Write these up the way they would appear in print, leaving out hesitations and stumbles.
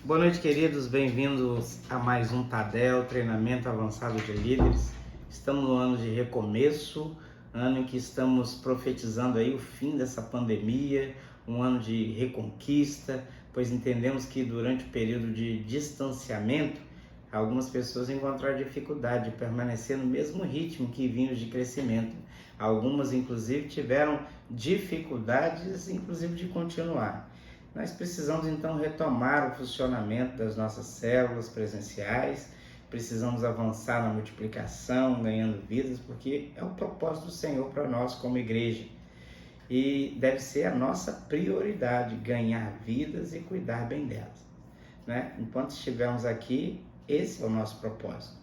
Boa noite, queridos. Bem-vindos a mais um Tadel, treinamento avançado de líderes. Estamos no ano de recomeço, ano em que estamos profetizando aí o fim dessa pandemia, um ano de reconquista, pois entendemos que durante o período de distanciamento, algumas pessoas encontraram dificuldade de permanecer no mesmo ritmo que vinham de crescimento. Algumas, inclusive, tiveram dificuldades, inclusive, de continuar. Nós precisamos então retomar o funcionamento das nossas células presenciais, precisamos avançar na multiplicação, ganhando vidas, porque é o propósito do Senhor para nós como igreja. E deve ser a nossa prioridade ganhar vidas e cuidar bem delas, né? Enquanto estivermos aqui, esse é o nosso propósito.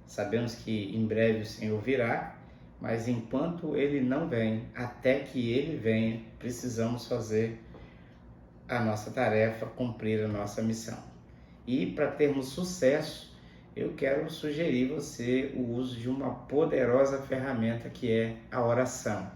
Sabemos que em breve o Senhor virá, mas enquanto Ele não vem, até que Ele venha, precisamos fazer a nossa tarefa, cumprir a nossa missão. E para termos sucesso, eu quero sugerir você o uso de uma poderosa ferramenta que é a oração.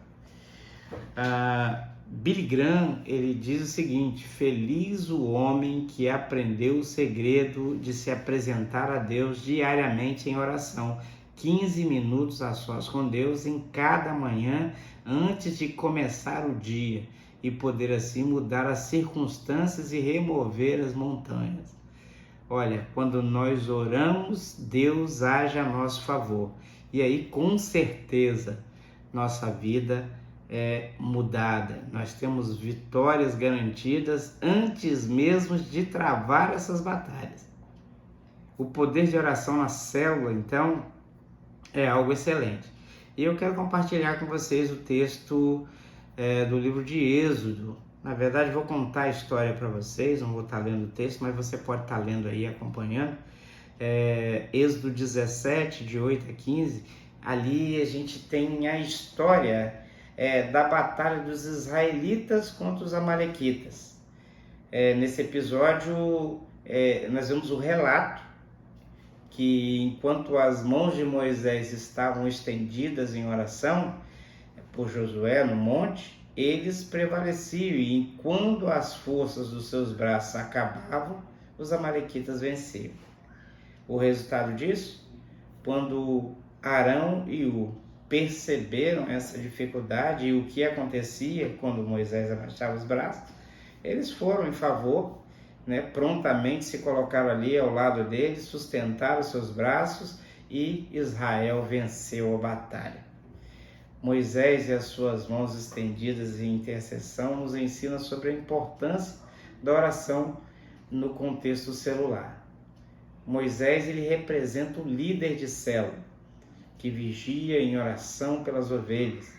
Billy Graham, ele diz o seguinte: feliz o homem que aprendeu o segredo de se apresentar a Deus diariamente em oração, 15 minutos a sós com Deus em cada manhã antes de começar o dia, e poder assim mudar as circunstâncias e remover as montanhas. Olha, quando nós oramos, Deus age a nosso favor. E aí, com certeza, nossa vida é mudada. Nós temos vitórias garantidas antes mesmo de travar essas batalhas. O poder de oração na célula, então, é algo excelente. E eu quero compartilhar com vocês o texto do livro de Êxodo. Na verdade, vou contar a história para vocês, não vou estar lendo o texto, mas você pode estar lendo aí, acompanhando. Êxodo 17, de 8 a 15, ali a gente tem a história da batalha dos israelitas contra os amalequitas. Nesse episódio, nós vemos o relato que enquanto as mãos de Moisés estavam estendidas em oração por Josué no monte, eles prevaleciam, e quando as forças dos seus braços acabavam, os amalequitas venciam. O resultado disso, quando Arão e Hur perceberam essa dificuldade e o que acontecia quando Moisés abaixava os braços, eles foram em favor, prontamente se colocaram ali ao lado deles, sustentaram seus braços e Israel venceu a batalha. Moisés e as suas mãos estendidas em intercessão nos ensina sobre a importância da oração no contexto celular. Moisés, ele representa o líder de célula, que vigia em oração pelas ovelhas,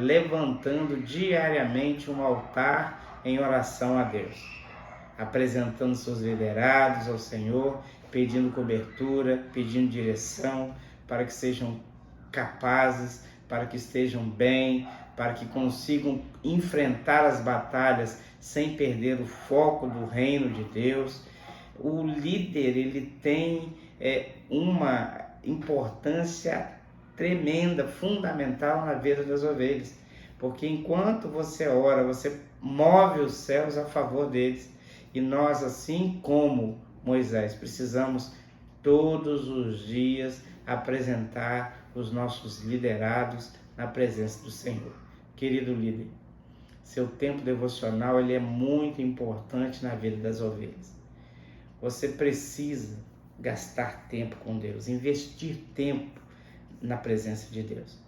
levantando diariamente um altar em oração a Deus, apresentando seus liderados ao Senhor, pedindo cobertura, pedindo direção, para que sejam capazes, para que estejam bem, para que consigam enfrentar as batalhas sem perder o foco do reino de Deus. O líder, ele tem uma importância tremenda, fundamental na vida das ovelhas, porque enquanto você ora, você move os céus a favor deles. E nós, assim como Moisés, precisamos todos os dias apresentar os nossos liderados na presença do Senhor. Querido líder, seu tempo devocional ele é muito importante na vida das ovelhas. Você precisa gastar tempo com Deus, investir tempo na presença de Deus,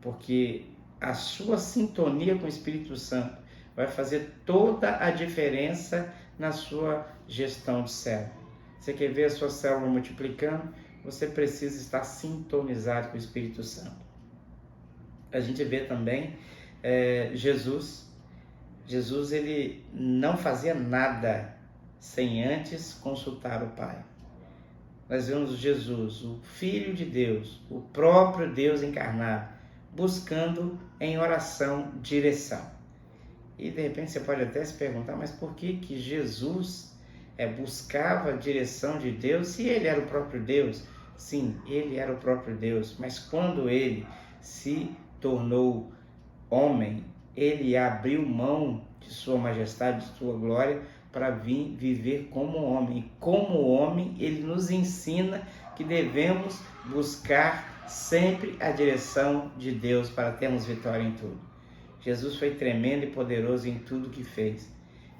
porque a sua sintonia com o Espírito Santo vai fazer toda a diferença na sua gestão de célula. Você quer ver a sua célula multiplicando? Você precisa estar sintonizado com o Espírito Santo. A gente vê também Jesus, ele não fazia nada sem antes consultar o Pai. Nós vemos Jesus, o Filho de Deus, o próprio Deus encarnado, buscando em oração direção. E de repente você pode até se perguntar, mas por que Jesus buscava a direção de Deus se ele era o próprio Deus? Sim, ele era o próprio Deus, mas quando ele se tornou homem, ele abriu mão de sua majestade, de sua glória, para viver como homem. E como homem, ele nos ensina que devemos buscar sempre a direção de Deus para termos vitória em tudo. Jesus foi tremendo e poderoso em tudo que fez,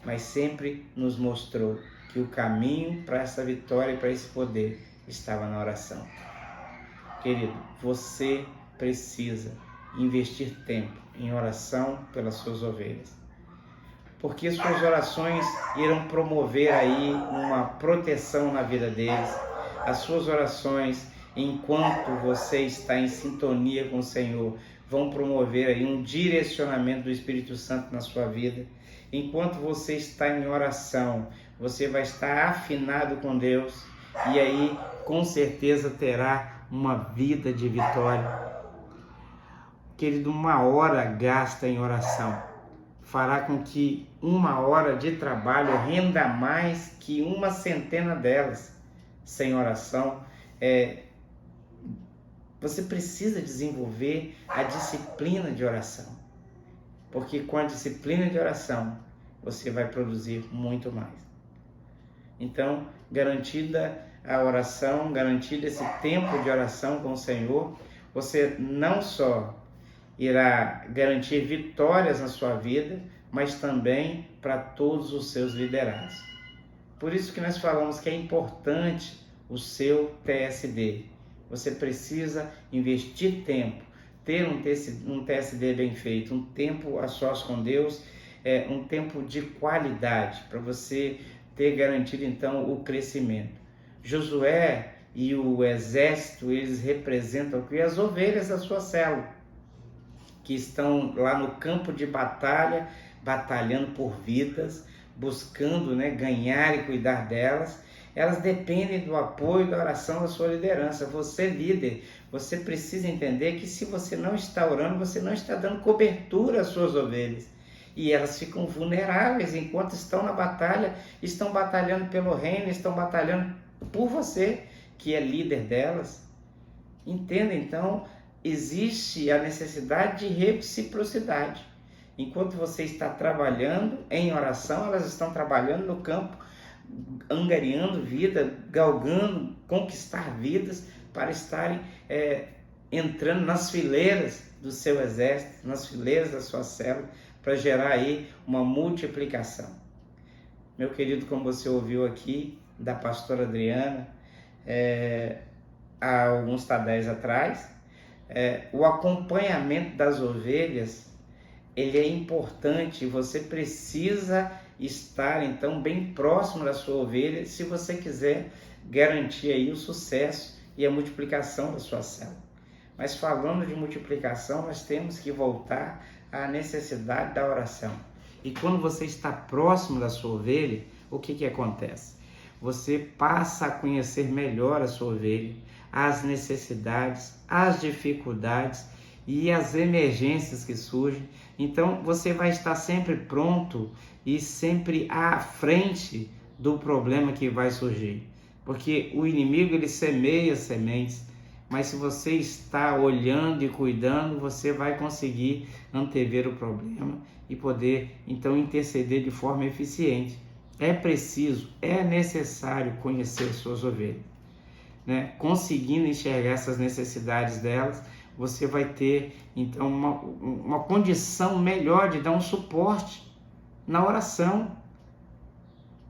mas sempre nos mostrou que o caminho para essa vitória e para esse poder estava na oração. Querido, você precisa investir tempo em oração pelas suas ovelhas, porque suas orações irão promover aí uma proteção na vida deles. As suas orações, enquanto você está em sintonia com o Senhor, vão promover aí um direcionamento do Espírito Santo na sua vida. Enquanto você está em oração, você vai estar afinado com Deus e aí com certeza terá uma vida de vitória. Querido, 1 hora gasta em oração fará com que 1 hora de trabalho renda mais que 100 delas. Sem oração, você precisa desenvolver a disciplina de oração, porque com a disciplina de oração você vai produzir muito mais. Então, garantida a oração, garantido esse tempo de oração com o Senhor, você não só irá garantir vitórias na sua vida, mas também para todos os seus liderados. Por isso que nós falamos que é importante o seu TSD. Você precisa investir tempo, ter um TSD bem feito, um tempo a sós com Deus, um tempo de qualidade, para você ter garantido então o crescimento. Josué e o exército, eles representam as ovelhas da sua célula, que estão lá no campo de batalha, batalhando por vidas, buscando ganhar e cuidar delas. Elas dependem do apoio e da oração da sua liderança. Você, líder, você precisa entender que se você não está orando, você não está dando cobertura às suas ovelhas. E elas ficam vulneráveis enquanto estão na batalha, estão batalhando pelo reino, estão batalhando por você, que é líder delas. Entenda, então, existe a necessidade de reciprocidade. Enquanto você está trabalhando em oração, elas estão trabalhando no campo, angariando vida, galgando, conquistar vidas para estarem entrando nas fileiras do seu exército, nas fileiras da sua célula, para gerar aí uma multiplicação. Meu querido, como você ouviu aqui da pastora Adriana, há alguns tadéis atrás, o acompanhamento das ovelhas, ele é importante. Você precisa estar então bem próximo da sua ovelha se você quiser garantir aí o sucesso e a multiplicação da sua célula. Mas falando de multiplicação, nós temos que voltar à necessidade da oração. E quando você está próximo da sua ovelha, o que acontece? Você passa a conhecer melhor a sua ovelha, as necessidades, as dificuldades e as emergências que surgem. Então você vai estar sempre pronto e sempre à frente do problema que vai surgir. Porque o inimigo, ele semeia sementes, mas se você está olhando e cuidando, você vai conseguir antever o problema e poder então interceder de forma eficiente. É preciso, é necessário conhecer suas ovelhas, Conseguindo enxergar essas necessidades delas, você vai ter então uma condição melhor de dar um suporte na oração.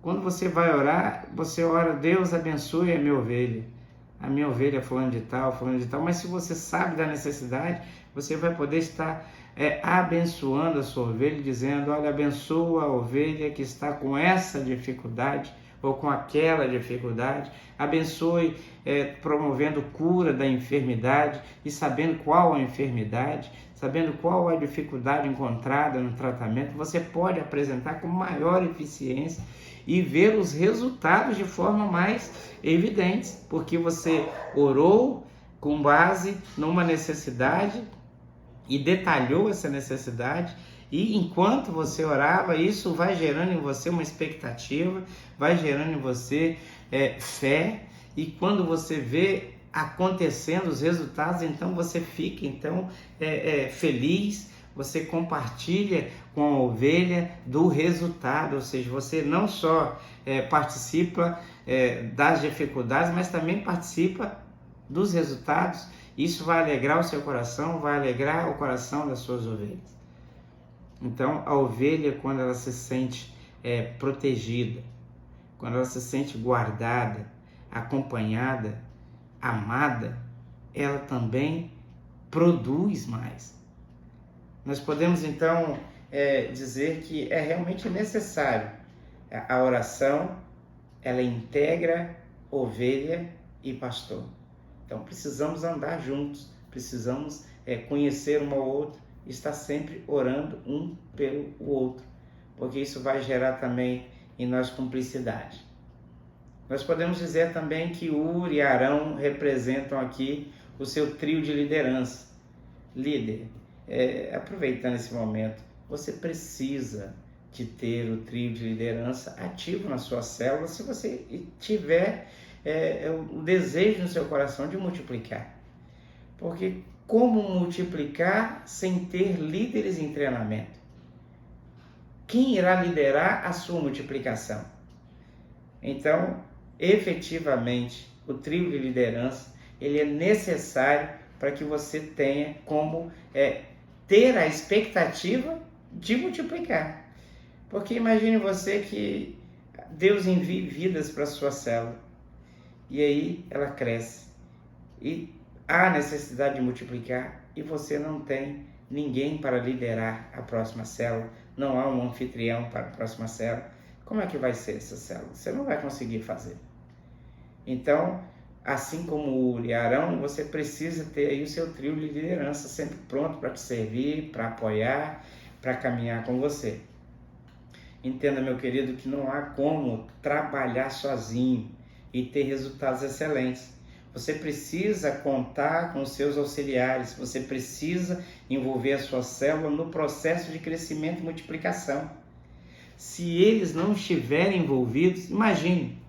Quando você vai orar, você ora: Deus abençoe a minha ovelha fulano de tal, mas se você sabe da necessidade, você vai poder estar abençoando a sua ovelha, dizendo: olha, abençoa a ovelha que está com essa dificuldade ou com aquela dificuldade, abençoe promovendo cura da enfermidade e sabendo qual a enfermidade, sabendo qual a dificuldade encontrada no tratamento, você pode apresentar com maior eficiência e ver os resultados de forma mais evidente, porque você orou com base numa necessidade e detalhou essa necessidade. E enquanto você orava, isso vai gerando em você uma expectativa, vai gerando em você fé, e quando você vê acontecendo os resultados, então você fica feliz, você compartilha com a ovelha do resultado, ou seja, você não só participa das dificuldades, mas também participa dos resultados. Isso vai alegrar o seu coração, vai alegrar o coração das suas ovelhas. Então, a ovelha, quando ela se sente protegida, quando ela se sente guardada, acompanhada, amada, ela também produz mais. Nós podemos, então, dizer que é realmente necessário. A oração, ela integra ovelha e pastor. Então, precisamos andar juntos, precisamos conhecer um ao outro, estar sempre orando um pelo outro, porque isso vai gerar também em nós cumplicidade. Nós podemos dizer também que Ur e Arão representam aqui o seu trio de liderança. Líder, aproveitando esse momento, você precisa de ter o trio de liderança ativo na sua célula se você tiver o desejo no seu coração de multiplicar. Porque como multiplicar sem ter líderes em treinamento? Quem irá liderar a sua multiplicação? Então, efetivamente, o trio de liderança ele é necessário para que você tenha como ter a expectativa de multiplicar. Porque imagine você que Deus envie vidas para a sua célula e aí ela cresce e há necessidade de multiplicar e você não tem ninguém para liderar a próxima célula, não há um anfitrião para a próxima célula. Como é que vai ser essa célula? Você não vai conseguir fazer. Então, assim como Ur e Arão, você precisa ter aí o seu trio de liderança sempre pronto para te servir, para apoiar, para caminhar com você. Entenda, meu querido, que não há como trabalhar sozinho e ter resultados excelentes. Você precisa contar com os seus auxiliares, você precisa envolver a sua célula no processo de crescimento e multiplicação. Se eles não estiverem envolvidos, imagine.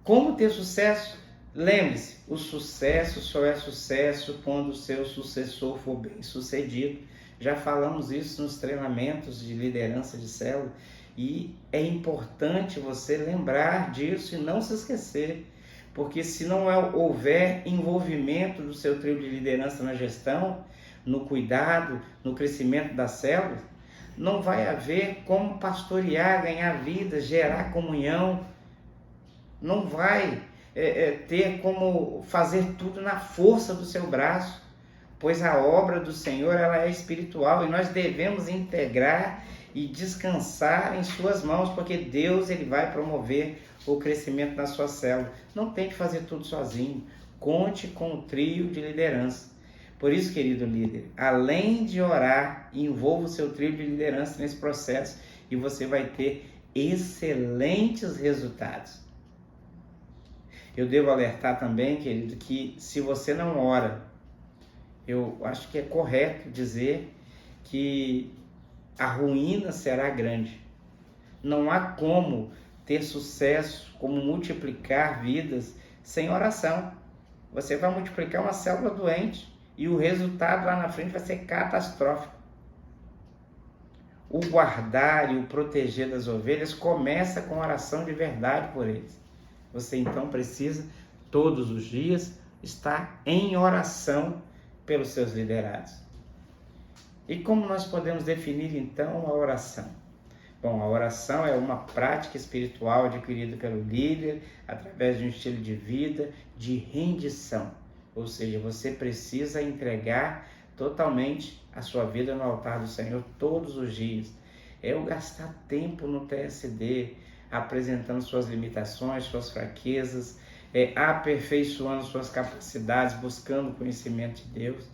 Como ter sucesso? Lembre-se, o sucesso só é sucesso quando o seu sucessor for bem sucedido. Já falamos isso nos treinamentos de liderança de célula e é importante você lembrar disso e não se esquecer, porque se não houver envolvimento do seu trio de liderança na gestão, no cuidado, no crescimento da célula, não vai haver como pastorear, ganhar vidas, gerar comunhão, não vai ter como fazer tudo na força do seu braço, pois a obra do Senhor ela é espiritual e nós devemos integrar e descansar em suas mãos, porque Deus ele vai promover o crescimento na sua célula. Não tente fazer tudo sozinho, conte com o trio de liderança. Por isso, querido líder, além de orar, envolva o seu trio de liderança nesse processo e você vai ter excelentes resultados. Eu devo alertar também, querido, que se você não ora, eu acho que é correto dizer que a ruína será grande. Não há como ter sucesso, como multiplicar vidas sem oração. Você vai multiplicar uma célula doente e o resultado lá na frente vai ser catastrófico. O guardar e o proteger das ovelhas começa com oração de verdade por eles. Você então precisa, todos os dias, estar em oração pelos seus liderados. E como nós podemos definir então a oração? Bom, a oração é uma prática espiritual adquirida pelo líder através de um estilo de vida de rendição. Ou seja, você precisa entregar totalmente a sua vida no altar do Senhor todos os dias. É o gastar tempo no TSD, apresentando suas limitações, suas fraquezas, aperfeiçoando suas capacidades, buscando o conhecimento de Deus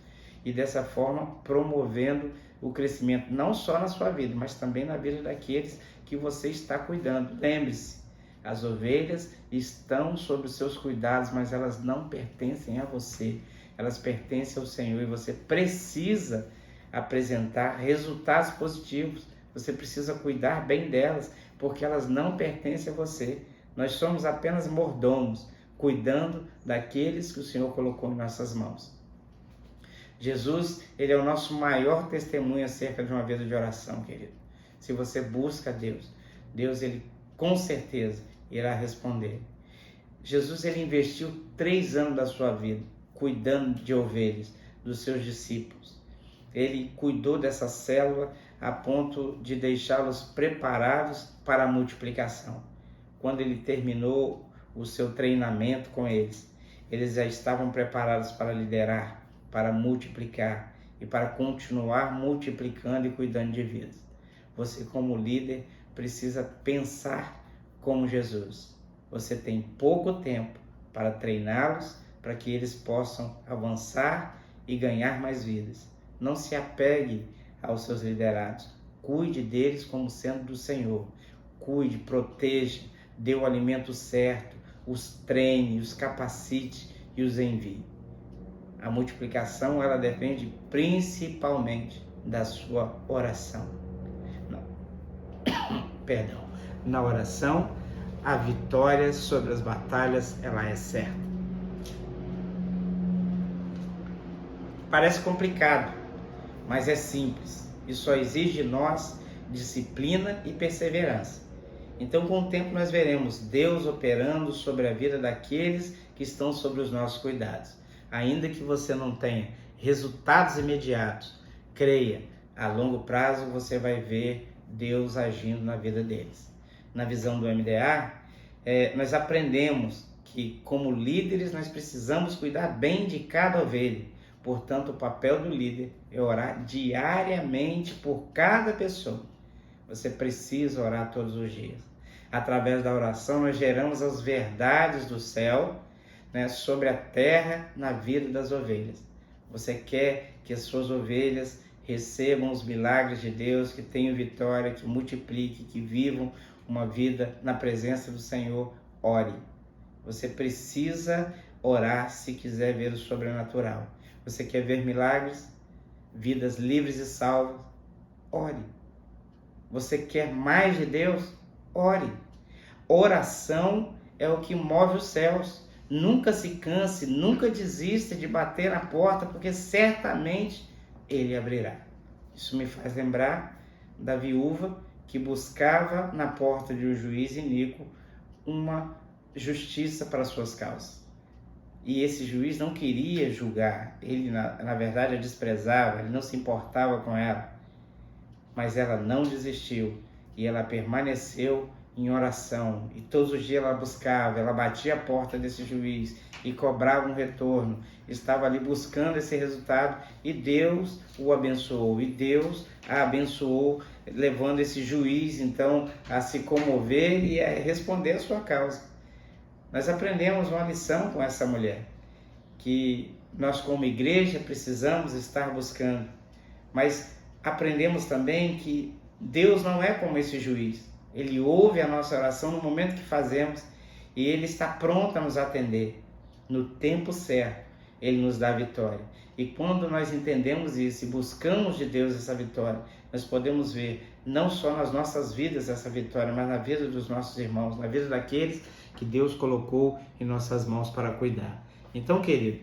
e dessa forma promovendo o crescimento não só na sua vida, mas também na vida daqueles que você está cuidando. Lembre-se, as ovelhas estão sob os seus cuidados, mas elas não pertencem a você, elas pertencem ao Senhor e você precisa apresentar resultados positivos, você precisa cuidar bem delas, porque elas não pertencem a você. Nós somos apenas mordomos, cuidando daqueles que o Senhor colocou em nossas mãos. Jesus, ele é o nosso maior testemunho acerca de uma vida de oração, querido. Se você busca Deus, Deus, ele com certeza irá responder. Jesus, ele investiu 3 anos da sua vida cuidando de ovelhas, dos seus discípulos. Ele cuidou dessa célula a ponto de deixá-los preparados para a multiplicação. Quando ele terminou o seu treinamento com eles, eles já estavam preparados para liderar, para multiplicar e para continuar multiplicando e cuidando de vidas. Você, como líder, precisa pensar como Jesus. Você tem pouco tempo para treiná-los, para que eles possam avançar e ganhar mais vidas. Não se apegue aos seus liderados. Cuide deles como sendo do Senhor. Cuide, proteja, dê o alimento certo, os treine, os capacite e os envie. A multiplicação, ela depende principalmente da sua oração. Na oração, a vitória sobre as batalhas, ela é certa. Parece complicado, mas é simples e só exige de nós disciplina e perseverança. Então, com o tempo, nós veremos Deus operando sobre a vida daqueles que estão sobre os nossos cuidados. Ainda que você não tenha resultados imediatos, creia, a longo prazo você vai ver Deus agindo na vida deles. Na visão do MDA, nós aprendemos que, como líderes, nós precisamos cuidar bem de cada ovelha. Portanto, o papel do líder é orar diariamente por cada pessoa. Você precisa orar todos os dias. Através da oração, nós geramos as verdades do céu, sobre a terra na vida das ovelhas. Você quer que as suas ovelhas recebam os milagres de Deus, que tenham vitória, que multipliquem, que vivam uma vida na presença do Senhor? Ore. Você precisa orar se quiser ver o sobrenatural. Você quer ver milagres, vidas livres e salvas? Ore. Você quer mais de Deus? Ore. Oração é o que move os céus. Nunca se canse, nunca desista de bater na porta, porque certamente Ele abrirá. Isso me faz lembrar da viúva que buscava na porta de um juiz iníquo uma justiça para suas causas. E esse juiz não queria julgar, ele na verdade a desprezava, ele não se importava com ela. Mas ela não desistiu e ela permaneceu em oração. E todos os dias ela buscava, ela batia a porta desse juiz e cobrava um retorno. Estava ali buscando esse resultado e Deus o abençoou. E Deus a abençoou, levando esse juiz então a se comover e a responder a sua causa. Nós aprendemos uma lição com essa mulher, que nós como igreja precisamos estar buscando, mas aprendemos também que Deus não é como esse juiz. Ele ouve a nossa oração no momento que fazemos e Ele está pronto a nos atender. No tempo certo, Ele nos dá a vitória. E quando nós entendemos isso e buscamos de Deus essa vitória, nós podemos ver não só nas nossas vidas essa vitória, mas na vida dos nossos irmãos, na vida daqueles que Deus colocou em nossas mãos para cuidar. Então, querido,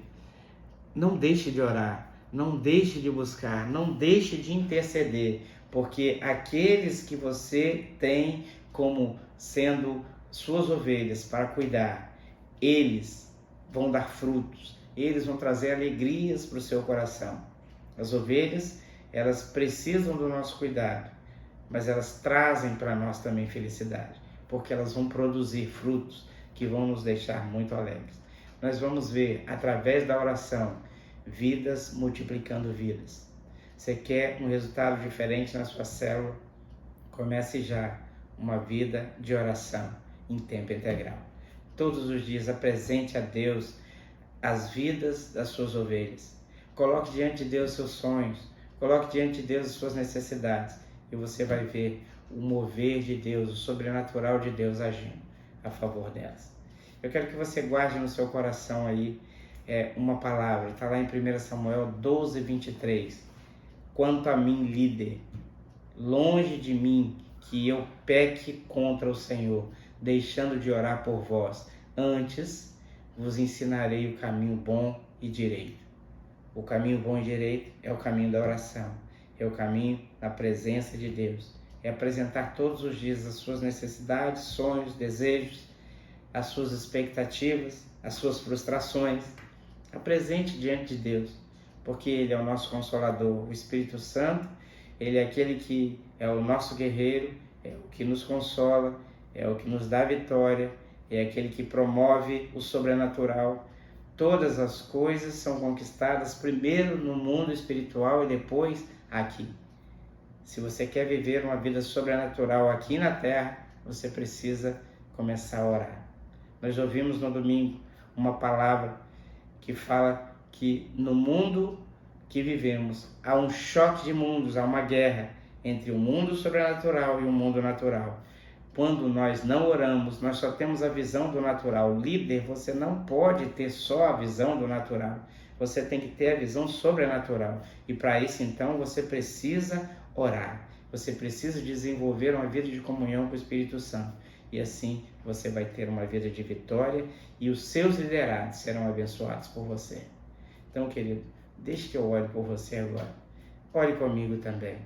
não deixe de orar, não deixe de buscar, não deixe de interceder, porque aqueles que você tem como sendo suas ovelhas para cuidar, eles vão dar frutos, eles vão trazer alegrias para o seu coração. As ovelhas, elas precisam do nosso cuidado, mas elas trazem para nós também felicidade, porque elas vão produzir frutos que vão nos deixar muito alegres. Nós vamos ver, através da oração, vidas multiplicando vidas. Você quer um resultado diferente na sua célula? Comece já uma vida de oração em tempo integral. Todos os dias apresente a Deus as vidas das suas ovelhas. Coloque diante de Deus seus sonhos, coloque diante de Deus as suas necessidades e você vai ver o mover de Deus, o sobrenatural de Deus agindo a favor delas. Eu quero que você guarde no seu coração aí uma palavra, está lá em 1 Samuel 12, 23. Quanto a mim, líder, longe de mim que eu peque contra o Senhor, deixando de orar por vós. Antes vos ensinarei o caminho bom e direito. O caminho bom e direito é o caminho da oração, é o caminho da presença de Deus. É apresentar todos os dias as suas necessidades, sonhos, desejos, as suas expectativas, as suas frustrações. Apresente diante de Deus, porque Ele é o nosso Consolador. O Espírito Santo, Ele é aquele que é o nosso guerreiro, é o que nos consola, é o que nos dá vitória, é aquele que promove o sobrenatural. Todas as coisas são conquistadas primeiro no mundo espiritual e depois aqui. Se você quer viver uma vida sobrenatural aqui na terra, você precisa começar a orar. Nós ouvimos no domingo uma palavra que fala que no mundo que vivemos há um choque de mundos, há uma guerra entre o mundo sobrenatural e o mundo natural. Quando nós não oramos, nós só temos a visão do natural. Líder, você não pode ter só a visão do natural. Você tem que ter a visão sobrenatural. E para isso, então, você precisa orar. Você precisa desenvolver uma vida de comunhão com o Espírito Santo. E assim você vai ter uma vida de vitória e os seus liderados serão abençoados por você. Então, querido, deixe que eu ore por você agora. Ore comigo também.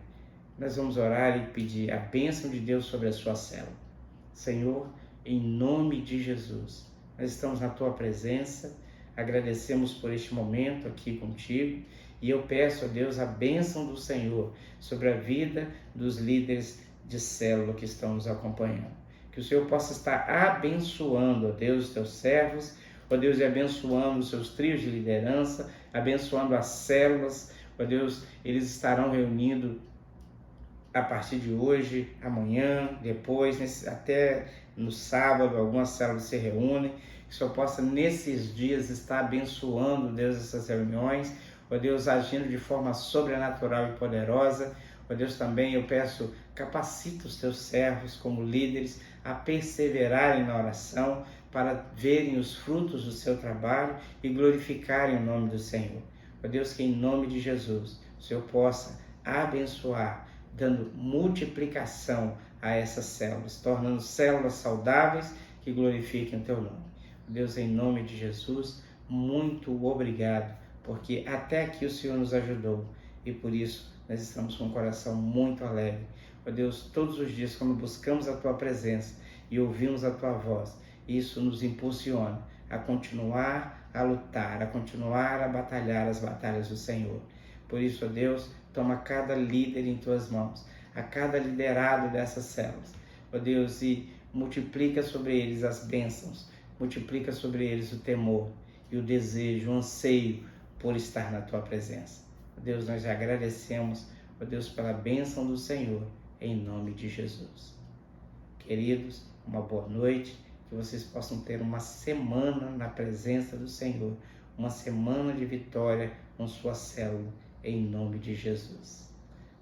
Nós vamos orar e pedir a bênção de Deus sobre a sua célula. Senhor, em nome de Jesus, nós estamos na Tua presença, agradecemos por este momento aqui contigo e eu peço a Deus a bênção do Senhor sobre a vida dos líderes de célula que estão nos acompanhando. Que o Senhor possa estar abençoando, ó Deus, os Teus servos, ó Deus, e abençoando os seus trios de liderança, abençoando as células, ó Deus, eles estarão reunindo a partir de hoje, amanhã, depois, até no sábado, algumas células se reúnem, que o Senhor possa nesses dias estar abençoando, Deus, essas reuniões, ó Deus, agindo de forma sobrenatural e poderosa, ó Deus, também eu peço, capacita os teus servos como líderes a perseverarem na oração, para verem os frutos do seu trabalho e glorificarem o nome do Senhor. Ó Deus, que em nome de Jesus, o Senhor possa abençoar, dando multiplicação a essas células, tornando células saudáveis que glorifiquem o Teu nome. Deus, em nome de Jesus, muito obrigado, porque até aqui o Senhor nos ajudou e por isso nós estamos com um coração muito alegre. Ó Deus, todos os dias quando buscamos a Tua presença e ouvimos a Tua voz, isso nos impulsiona a continuar a lutar, a continuar a batalhar as batalhas do Senhor. Por isso, ó Deus, toma cada líder em Tuas mãos, a cada liderado dessas células, ó Deus, e multiplica sobre eles as bênçãos, multiplica sobre eles o temor e o desejo, o anseio por estar na Tua presença. Ó Deus, nós agradecemos, ó Deus, pela bênção do Senhor, em nome de Jesus. Queridos, uma boa noite, que vocês possam ter uma semana na presença do Senhor, uma semana de vitória com sua célula, em nome de Jesus.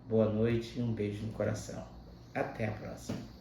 Boa noite e um beijo no coração. Até a próxima.